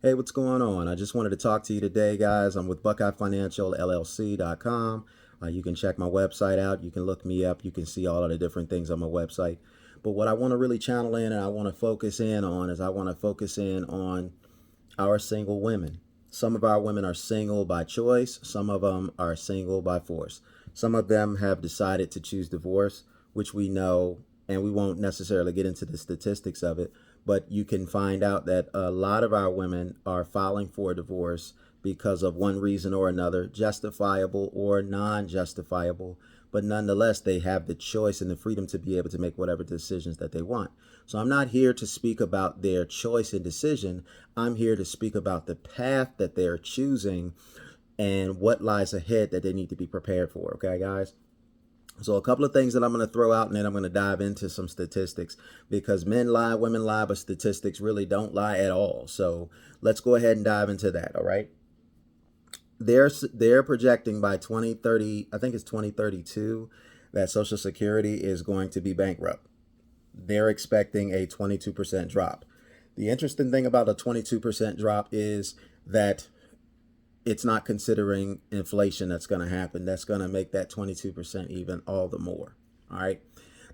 Hey, what's going on? I just wanted to talk to you today, guys. I'm with BuckeyeFinancialLLC.com. You can check my website out. You can look me up. You can see all of the different things on my website. But what I want to really channel in and I want to focus in on is I want to focus in on our single women. Some of our women are single by choice. Some of them are single by force. Some of them have decided to choose divorce, which we know, and we won't necessarily get into the statistics of it, but you can find out that a lot of our women are filing for a divorce because of one reason or another, justifiable or non-justifiable, but nonetheless, they have the choice and the freedom to be able to make whatever decisions that they want. So I'm not here to speak about their choice and decision. I'm here to speak about the path that they're choosing and what lies ahead that they need to be prepared for. Okay, guys? So a couple of things that I'm going to throw out, and then I'm going to dive into some statistics, because men lie, women lie, but statistics really don't lie at all. So let's go ahead and dive into that. All right. They're projecting by 2030, I think it's 2032, that Social Security is going to be bankrupt. They're expecting a 22% drop. The interesting thing about a 22% drop is that it's not considering inflation that's going to happen. That's going to make that 22% even all the more. All right.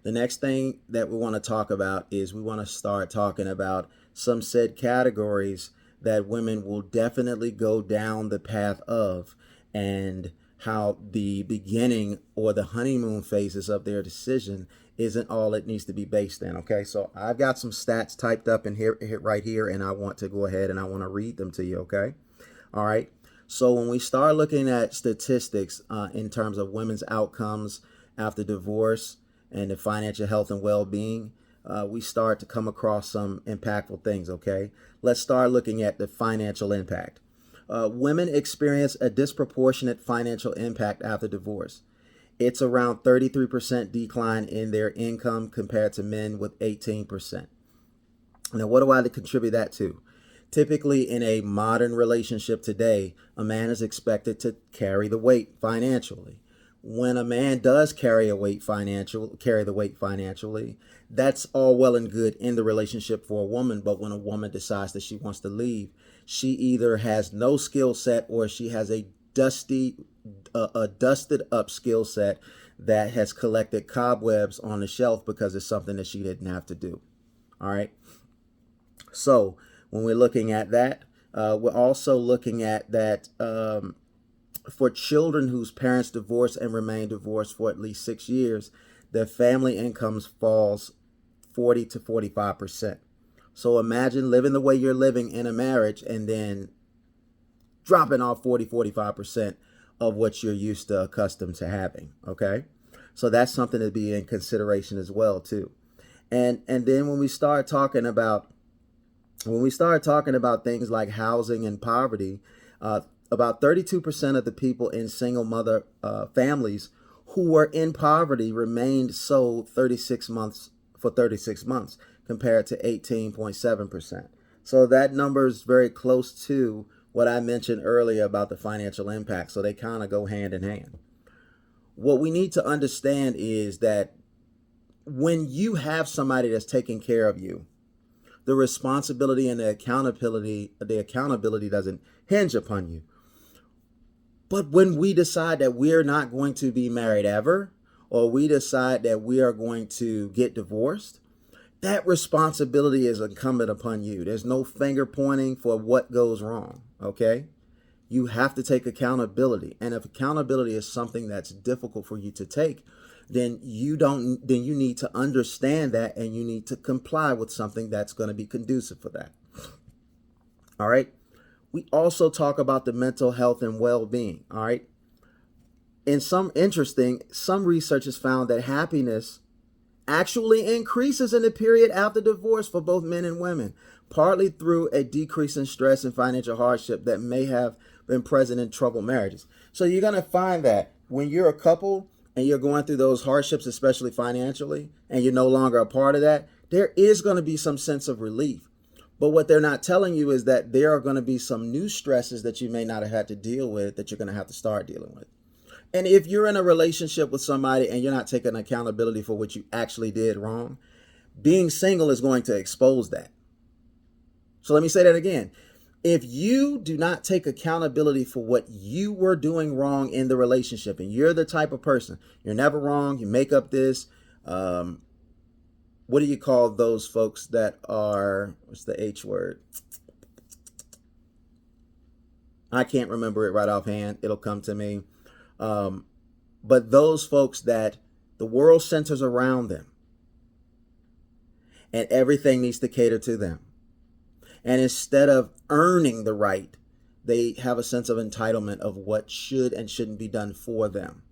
The next thing that we want to talk about is we want to start talking about some said categories that women will definitely go down the path of, and how the beginning or the honeymoon phases of their decision isn't all it needs to be based in. Okay, so I've got some stats typed up in here, right here, and I want to go ahead and I want to read them to you. Okay, all right. So when we start looking at statistics in terms of women's outcomes after divorce and the financial health and well-being, we start to come across some impactful things. Okay, let's start looking at the financial impact. Women experience a disproportionate financial impact after divorce. It's around 33% decline in their income compared to men with 18%. Now, what do I contribute that to? Typically, in a modern relationship today, a man is expected to carry the weight financially. When a man does carry the weight financially, that's all well and good in the relationship for a woman. But when a woman decides that she wants to leave, she either has no skill set or she has a dusted up skill set that has collected cobwebs on the shelf because it's something that she didn't have to do. All right. So when we're looking at that, we're also looking at that for children whose parents divorce and remain divorced for at least 6 years, their family incomes falls 40 to 45%. So imagine living the way you're living in a marriage and then dropping off 45% of what you're used to, accustomed to having. Okay, so that's something to be in consideration as well too. And then when we start talking about things like housing and poverty, about 32% of the people in single mother families who were in poverty remained so 36 months compared to 18.7%. So that number is very close to what I mentioned earlier about the financial impact. So they kind of go hand in hand. What we need to understand is that when you have somebody that's taking care of you, the responsibility and the accountability doesn't hinge upon you. But when we decide that we're not going to be married ever, or we decide that we are going to get divorced, that responsibility is incumbent upon you. There's no finger pointing for what goes wrong. Okay? You have to take accountability. And if accountability is something that's difficult for you to take, then you need to understand that, and you need to comply with something that's going to be conducive for that. All right. We also talk about the mental health and well-being. All right. And some research has found that happiness actually increases in the period after divorce for both men and women, partly through a decrease in stress and financial hardship that may have been present in troubled marriages. So you're going to find that when you're a couple and you're going through those hardships, especially financially, and you're no longer a part of that, there is going to be some sense of relief. But what they're not telling you is that there are going to be some new stresses that you may not have had to deal with that you're going to have to start dealing with. And if you're in a relationship with somebody and you're not taking accountability for what you actually did wrong, being single is going to expose that. So let me say that again. If you do not take accountability for what you were doing wrong in the relationship, and you're the type of person, you're never wrong, you make up this, what do you call those folks that are, what's the H word? I can't remember it right offhand. It'll come to me. But those folks that the world centers around them and everything needs to cater to them. And instead of earning the right, they have a sense of entitlement of what should and shouldn't be done for them.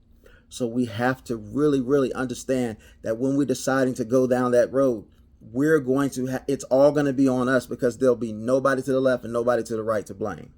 So we have to really, really understand that when we're deciding to go down that road, we're going to, it's all going to be on us, because there'll be nobody to the left and nobody to the right to blame.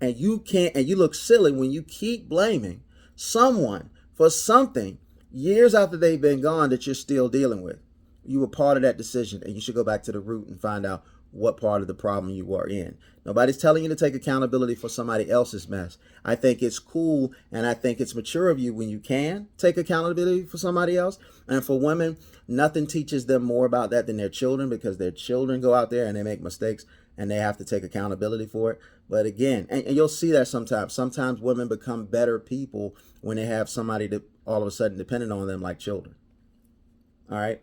And you can't, and you look silly when you keep blaming someone for something years after they've been gone that you're still dealing with. You were part of that decision, and you should go back to the root and find out what part of the problem you are in. Nobody's telling you to take accountability for somebody else's mess. I think it's cool, and I think it's mature of you when you can take accountability for somebody else. And for women, nothing teaches them more about that than their children, because their children go out there and they make mistakes and they have to take accountability for it. But again, and you'll see that sometimes women become better people when they have somebody that all of a sudden dependent on them, like children. All right.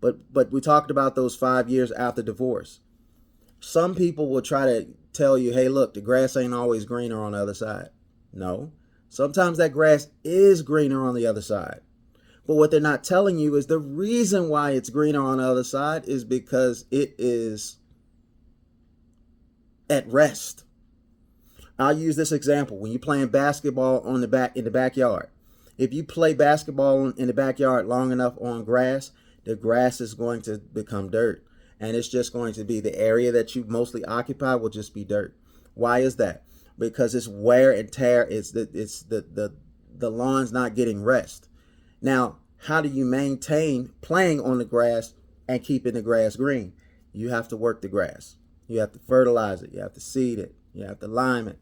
But we talked about those 5 years after divorce. Some people will try to tell you, hey, look, the grass ain't always greener on the other side. No, sometimes that grass is greener on the other side. But what they're not telling you is the reason why it's greener on the other side is because it is at rest. I'll use this example. When you're playing basketball in the backyard, if you play basketball in the backyard long enough on grass, the grass is going to become dirt, and it's just going to be the area that you mostly occupy will just be dirt. Why is that? Because it's wear and tear. It's the lawn's not getting rest. Now, how do you maintain playing on the grass and keeping the grass green? You have to work the grass. You have to fertilize it. You have to seed it. You have to lime it.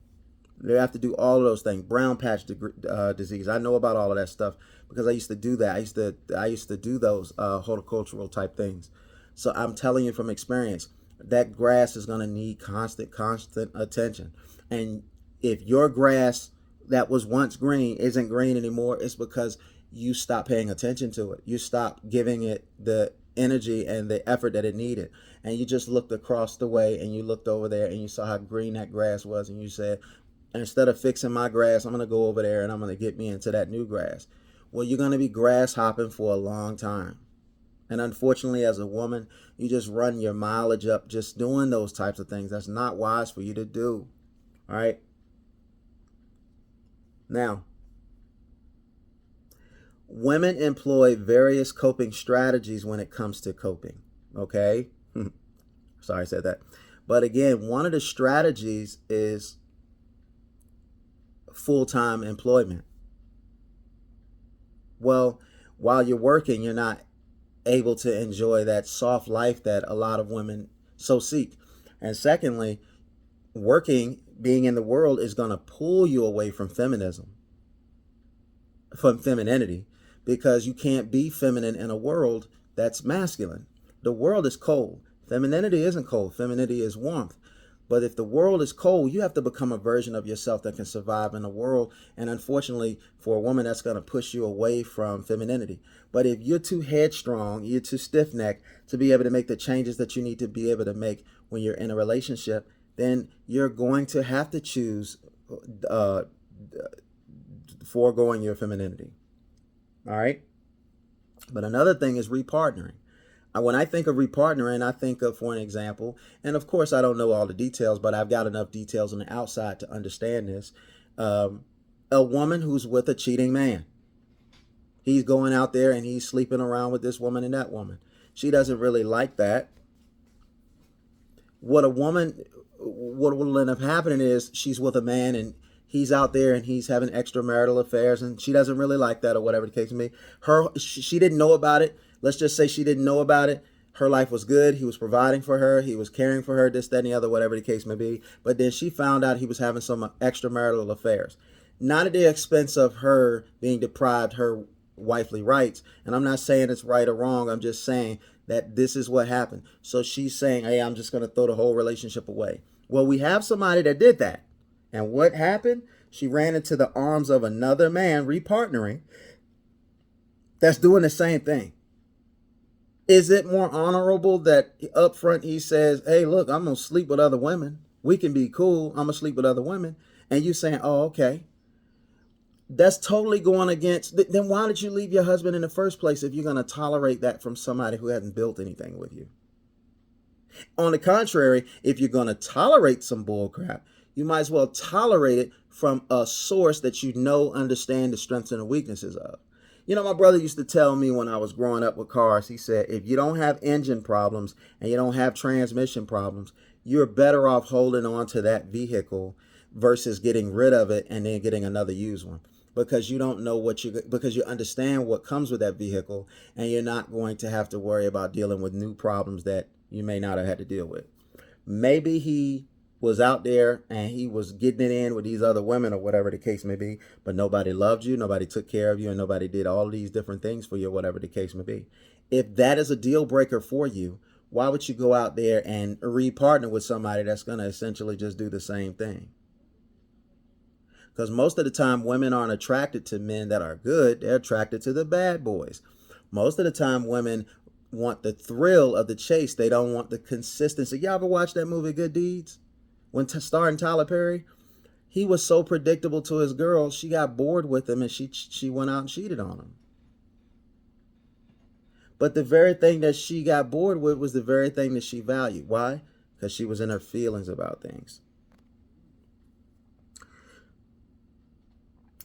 You have to do all of those things. Brown patch disease. I know about all of that stuff because I used to do that. I used to do those horticultural type things. So I'm telling you from experience, that grass is going to need constant attention. And if your grass that was once green isn't green anymore, it's because you stopped paying attention to it. You stopped giving it the energy and the effort that it needed. And you just looked across the way and you looked over there and you saw how green that grass was. And you said, instead of fixing my grass, I'm going to go over there and I'm going to get me into that new grass. Well, you're going to be grass hopping for a long time. And unfortunately, as a woman, you just run your mileage up just doing those types of things. That's not wise for you to do. All right. Now, women employ various coping strategies when it comes to coping. Okay. Sorry I said that. But again, one of the strategies is full-time employment. Well, while you're working, you're not able to enjoy that soft life that a lot of women so seek. And secondly, working, being in the world, is going to pull you away from femininity, because you can't be feminine in a world that's masculine. The world is cold. Femininity isn't cold. Femininity is warmth. But if the world is cold, you have to become a version of yourself that can survive in the world. And unfortunately, for a woman, that's going to push you away from femininity. But if you're too headstrong, you're too stiff-necked to be able to make the changes that you need to be able to make when you're in a relationship, then you're going to have to choose foregoing your femininity. All right? But another thing is repartnering. When I think of repartnering, I think of, for an example, and of course I don't know all the details, but I've got enough details on the outside to understand this. A woman who's with a cheating man. He's going out there and he's sleeping around with this woman and that woman. She doesn't really like that. What will end up happening is she's with a man and he's out there and he's having extramarital affairs, and she doesn't really like that, or whatever the case may be. She didn't know about it. Let's just say she didn't know about it. Her life was good. He was providing for her. He was caring for her, this, that, and the other, whatever the case may be. But then she found out he was having some extramarital affairs. Not at the expense of her being deprived her wifely rights. And I'm not saying it's right or wrong. I'm just saying that this is what happened. So she's saying, hey, I'm just going to throw the whole relationship away. Well, we have somebody that did that. And what happened? She ran into the arms of another man, repartnering, that's doing the same thing. Is it more honorable that up front he says, hey, look, I'm going to sleep with other women. We can be cool. I'm going to sleep with other women. And you saying, oh, okay. That's totally going against. Then why did you leave your husband in the first place if you're going to tolerate that from somebody who hasn't built anything with you? On the contrary, if you're going to tolerate some bull crap, you might as well tolerate it from a source that you know, understand the strengths and the weaknesses of. You know, my brother used to tell me when I was growing up with cars, he said, if you don't have engine problems and you don't have transmission problems, you're better off holding on to that vehicle versus getting rid of it and then getting another used one. Because you don't know because you understand what comes with that vehicle, and you're not going to have to worry about dealing with new problems that you may not have had to deal with. Maybe he was out there and he was getting it in with these other women or whatever the case may be, but nobody loved you, nobody took care of you, and nobody did all these different things for you, whatever the case may be. If that is a deal breaker for you, why would you go out there and re-partner with somebody that's going to essentially just do the same thing? Because most of the time, women aren't attracted to men that are good. They're attracted to the bad boys. Most of the time, women want the thrill of the chase. They don't want the consistency. Y'all ever watch that movie, Good Deeds? When starring Tyler Perry? He was so predictable to his girl, she got bored with him and she went out and cheated on him. But the very thing that she got bored with was the very thing that she valued. Why? Because she was in her feelings about things.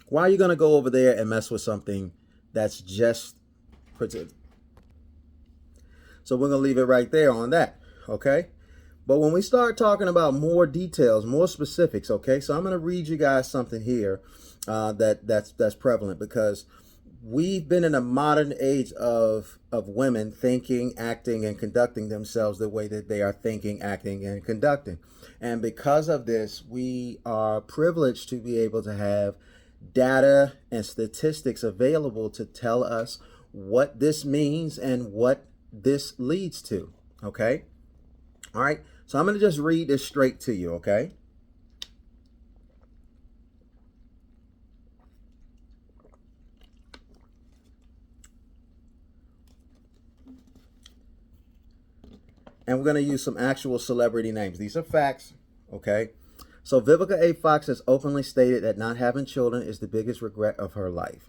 Why are you going to go over there and mess with something that's just pretend? So we're going to leave it right there on that, okay? But when we start talking about more details, more specifics, okay? So I'm going to read you guys something here that's prevalent, because we've been in a modern age of women thinking, acting, and conducting themselves the way that they are thinking, acting, and conducting. And because of this, we are privileged to be able to have data and statistics available to tell us what this means and what this leads to, okay? All right, so I'm going to just read this straight to you, okay? And we're going to use some actual celebrity names. These are facts, okay? So Vivica A. Fox has openly stated that not having children is the biggest regret of her life.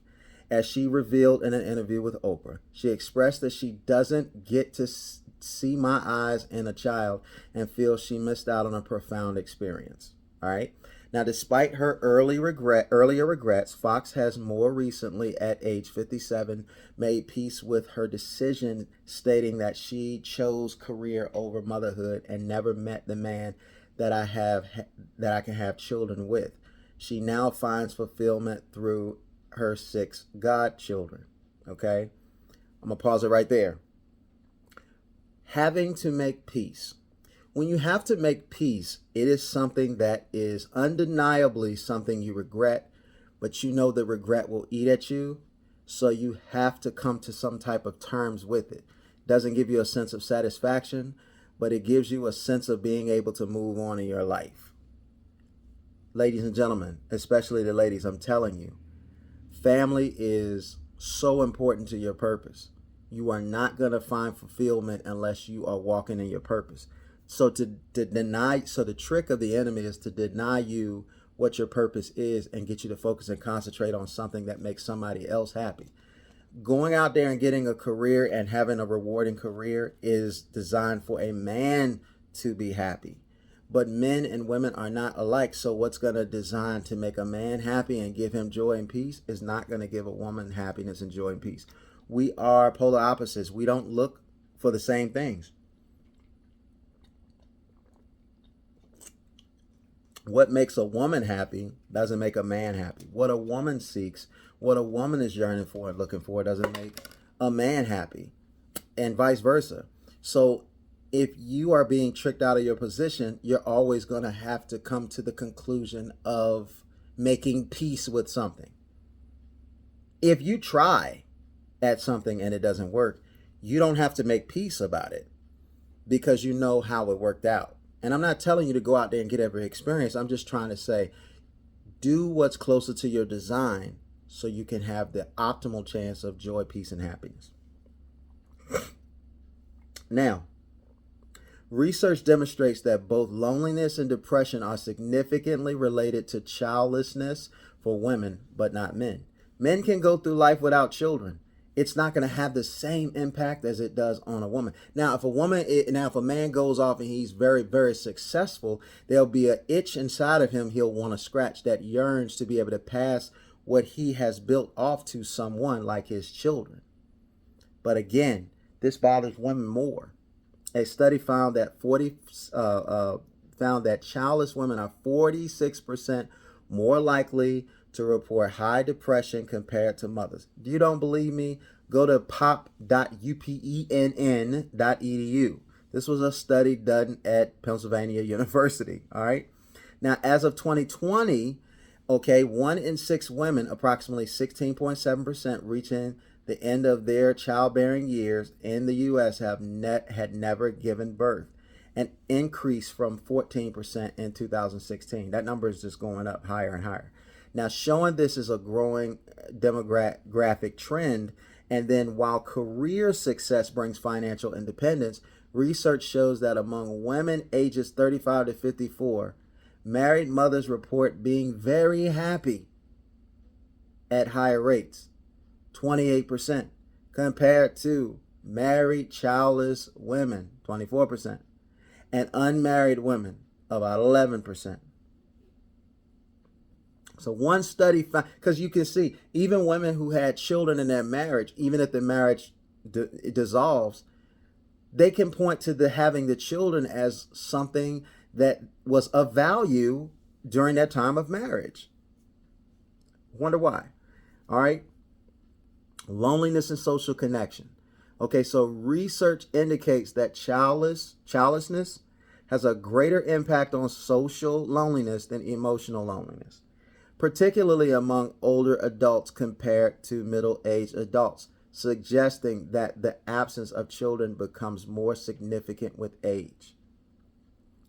As she revealed in an interview with Oprah, she expressed that she doesn't get to see my eyes in a child and feels she missed out on a profound experience. All right. Now, despite her earlier regrets, Fox has more recently, at age 57, made peace with her decision, stating that she chose career over motherhood and never met the man that I can have children with. She now finds fulfillment through her 6 godchildren. Okay? I'm going to pause it right there. Having to make peace. When you have to make peace, it is something that is undeniably something you regret, but you know the regret will eat at you, so you have to come to some type of terms with it. Doesn't give you a sense of satisfaction, but it gives you a sense of being able to move on in your life. Ladies and gentlemen, especially the ladies, I'm telling you, family is so important to your purpose. You are not going to find fulfillment unless you are walking in your purpose. So the trick of the enemy is to deny you what your purpose is and get you to focus and concentrate on something that makes somebody else happy. Going out there and getting a career and having a rewarding career is designed for a man to be happy. But men and women are not alike. So what's going to design to make a man happy and give him joy and peace is not going to give a woman happiness and joy and peace. We are polar opposites. We don't look for the same things. What makes a woman happy doesn't make a man happy. What a woman seeks, what a woman is yearning for and looking for, doesn't make a man happy, and vice versa. So if you are being tricked out of your position, you're always going to have to come to the conclusion of making peace with something. If you try at something and it doesn't work, you don't have to make peace about it because you know how it worked out. And I'm not telling you to go out there and get every experience. I'm just trying to say, do what's closer to your design so you can have the optimal chance of joy, peace, and happiness. Now, research demonstrates that both loneliness and depression are significantly related to childlessness for women, but not men. Men can go through life without children. It's not going to have the same impact as it does on a woman. Now, if a man goes off and he's very, very successful, there'll be an itch inside of him he'll want to scratch that yearns to be able to pass what he has built off to someone like his children. But again, this bothers women more. A study found that childless women are 46% more likely to report high depression compared to mothers. If you don't believe me, go to pop.upenn.edu. This was a study done at Pennsylvania University. All right. Now, as of 2020, 1 in 6 women, approximately 16.7%, reaching the end of their childbearing years in the U.S. had never given birth, an increase from 14% in 2016. That number is just going up higher and higher. Now, showing this is a growing demographic trend, and then while career success brings financial independence, research shows that among women ages 35 to 54, married mothers report being very happy at higher rates, 28%, compared to married childless women, 24%, and unmarried women, about 11%. So one study found, because you can see, even women who had children in their marriage, even if the marriage dissolves, they can point to having the children as something that was of value during that time of marriage. Wonder why? All right. Loneliness and social connection. Okay, so research indicates that childlessness has a greater impact on social loneliness than emotional loneliness, particularly among older adults compared to middle-aged adults, suggesting that the absence of children becomes more significant with age.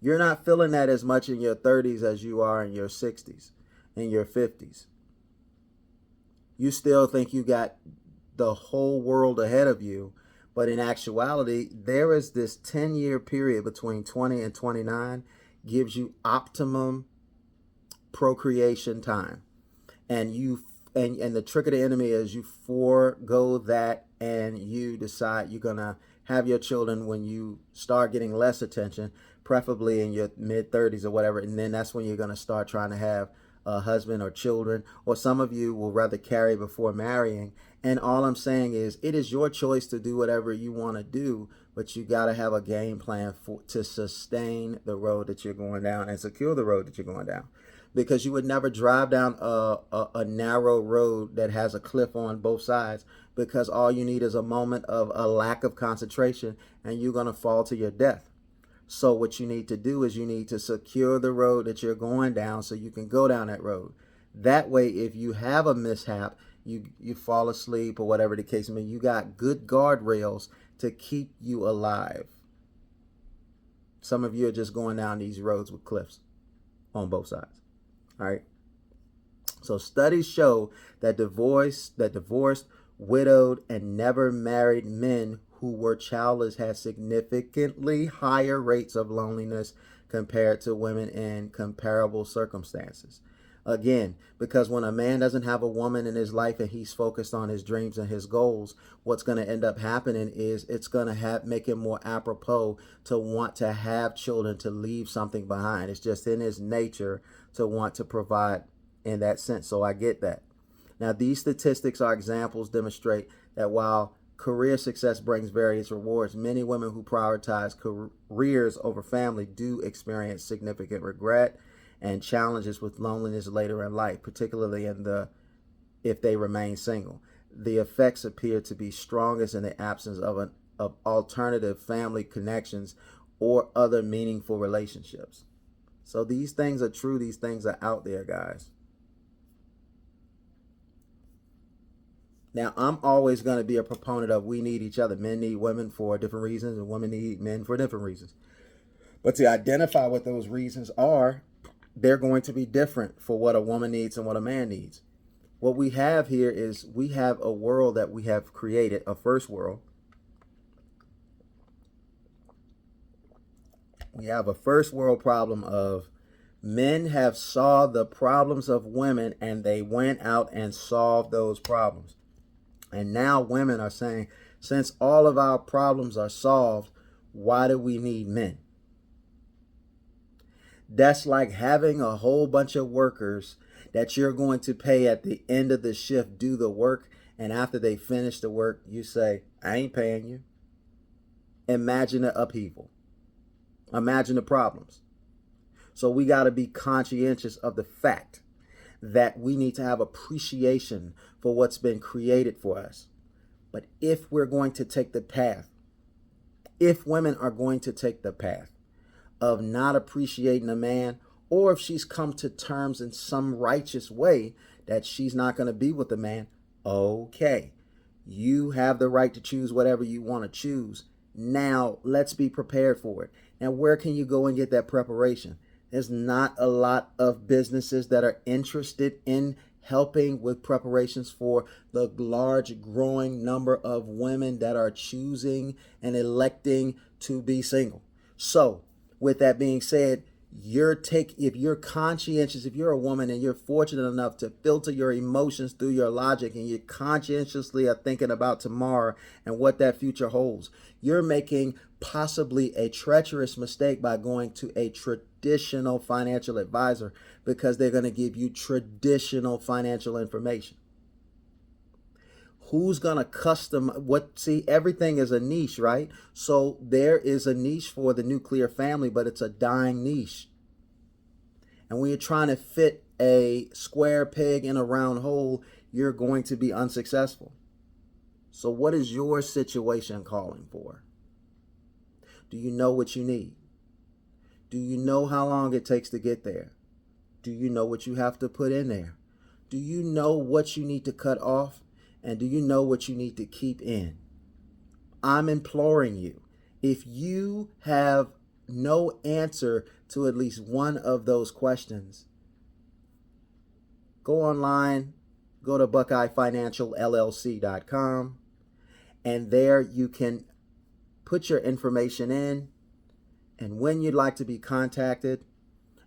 You're not feeling that as much in your 30s as you are in your 60s, in your 50s. You still think you got the whole world ahead of you, but in actuality, there is this 10-year period between 20 and 29 gives you optimum procreation time. And the trick of the enemy is you forego that and you decide you're going to have your children when you start getting less attention, preferably in your mid-30s or whatever, and then that's when you're going to start trying to have a husband or children, or some of you will rather carry before marrying. And all I'm saying is it is your choice to do whatever you want to do, but you got to have a game plan to sustain the road that you're going down and secure the road that you're going down. Because you would never drive down a narrow road that has a cliff on both sides, because all you need is a moment of a lack of concentration and you're going to fall to your death. So what you need to do is you need to secure the road that you're going down so you can go down that road. That way, if you have a mishap, you fall asleep or whatever the case may be, you got good guardrails to keep you alive. Some of you are just going down these roads with cliffs on both sides. All right. So studies show that divorced, widowed, and never married men who were childless had significantly higher rates of loneliness compared to women in comparable circumstances. Again, because when a man doesn't have a woman in his life and he's focused on his dreams and his goals, what's going to end up happening is it's going to make him more apropos to want to have children, to leave something behind. It's just in his nature to want to provide in that sense. So I get that. Now, these statistics are examples demonstrate that while career success brings various rewards, many women who prioritize careers over family do experience significant regret and challenges with loneliness later in life, particularly if they remain single. The effects appear to be strongest in the absence of alternative family connections or other meaningful relationships. So these things are true. These things are out there, guys. Now, I'm always going to be a proponent of we need each other. Men need women for different reasons, and women need men for different reasons. But to identify what those reasons are, they're going to be different for what a woman needs and what a man needs. What we have here is we have a world that we have created, a first world. We have a first world problem of men have saw the problems of women and they went out and solved those problems. And now women are saying, since all of our problems are solved, why do we need men? That's like having a whole bunch of workers that you're going to pay at the end of the shift do the work, and after they finish the work, you say, I ain't paying you. Imagine the upheaval. Imagine the problems. So we got to be conscientious of the fact that we need to have appreciation for what's been created for us. But if we're going to take the path, if women are going to take the path of not appreciating a man, or if she's come to terms in some righteous way that she's not going to be with a man, okay, you have the right to choose whatever you want to choose. Now let's be prepared for it. And where can you go and get that preparation? There's not a lot of businesses that are interested in helping with preparations for the large growing number of women that are choosing and electing to be single. So with that being said, if you're conscientious, if you're a woman and you're fortunate enough to filter your emotions through your logic and you conscientiously are thinking about tomorrow and what that future holds, you're making possibly a treacherous mistake by going to a traditional financial advisor because they're going to give you traditional financial information. Who's going to custom what? See, everything is a niche, right? So there is a niche for the nuclear family, but it's a dying niche. And when you're trying to fit a square peg in a round hole, you're going to be unsuccessful. So what is your situation calling for? Do you know what you need? Do you know how long it takes to get there? Do you know what you have to put in there? Do you know what you need to cut off? And do you know what you need to keep in? I'm imploring you, if you have no answer to at least one of those questions, go online, go to BuckeyeFinancialLLC.com, and there you can put your information in and when you'd like to be contacted,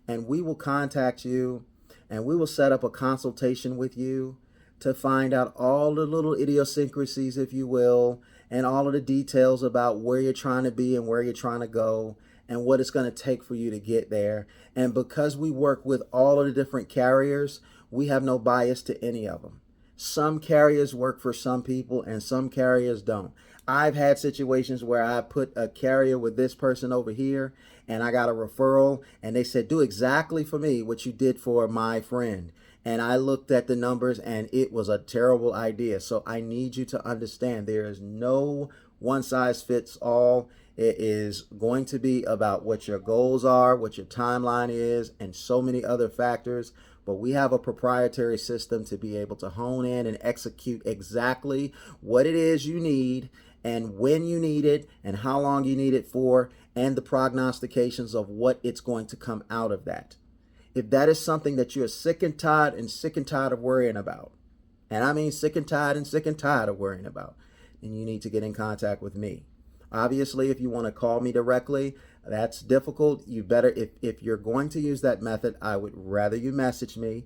and we will contact you and we will set up a consultation with you to find out all the little idiosyncrasies, if you will, and all of the details about where you're trying to be and where you're trying to go and what it's going to take for you to get there. And because we work with all of the different carriers, we have no bias to any of them. Some carriers work for some people and some carriers don't. I've had situations where I put a carrier with this person over here and I got a referral and they said, do exactly for me what you did for my friend. And I looked at the numbers and it was a terrible idea. So I need you to understand there is no one size fits all. It is going to be about what your goals are, what your timeline is, and so many other factors. But we have a proprietary system to be able to hone in and execute exactly what it is you need and when you need it and how long you need it for and the prognostications of what it's going to come out of that. If that is something that you're sick and tired of worrying about, and I mean sick and tired of worrying about, then you need to get in contact with me. Obviously, if you want to call me directly, that's difficult. You better, if you're going to use that method, I would rather you message me,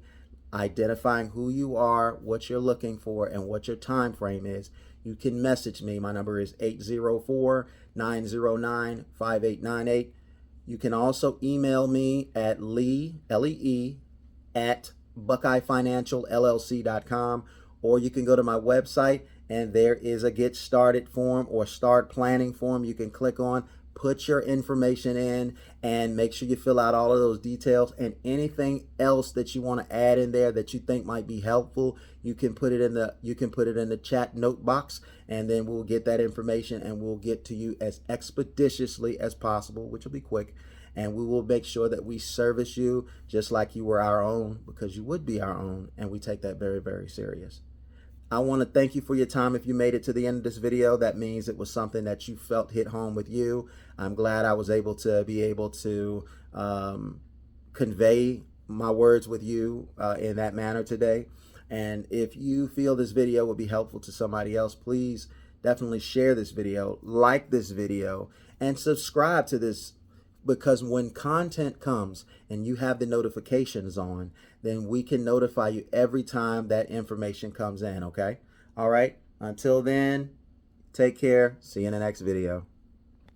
identifying who you are, what you're looking for, and what your time frame is. You can message me. My number is 804-909-5898. You can also email me at Lee, L-E-E, at BuckeyeFinancialLLC.com, or you can go to my website and there is a get started form or start planning form you can click on. Put your information in and make sure you fill out all of those details, and anything else that you want to add in there that you think might be helpful, you can put it in the chat note box, and then we'll get that information and we'll get to you as expeditiously as possible, which will be quick, and we will make sure that we service you just like you were our own, because you would be our own, and we take that very, very serious. I want to thank you for your time. If you made it to the end of this video, that means it was something that you felt hit home with you. I'm glad I was able to convey my words with you in that manner today. And if you feel this video would be helpful to somebody else, please definitely share this video, like this video, and subscribe to this, because when content comes and you have the notifications on, then we can notify you every time that information comes in, okay? All right, until then, take care. See you in the next video.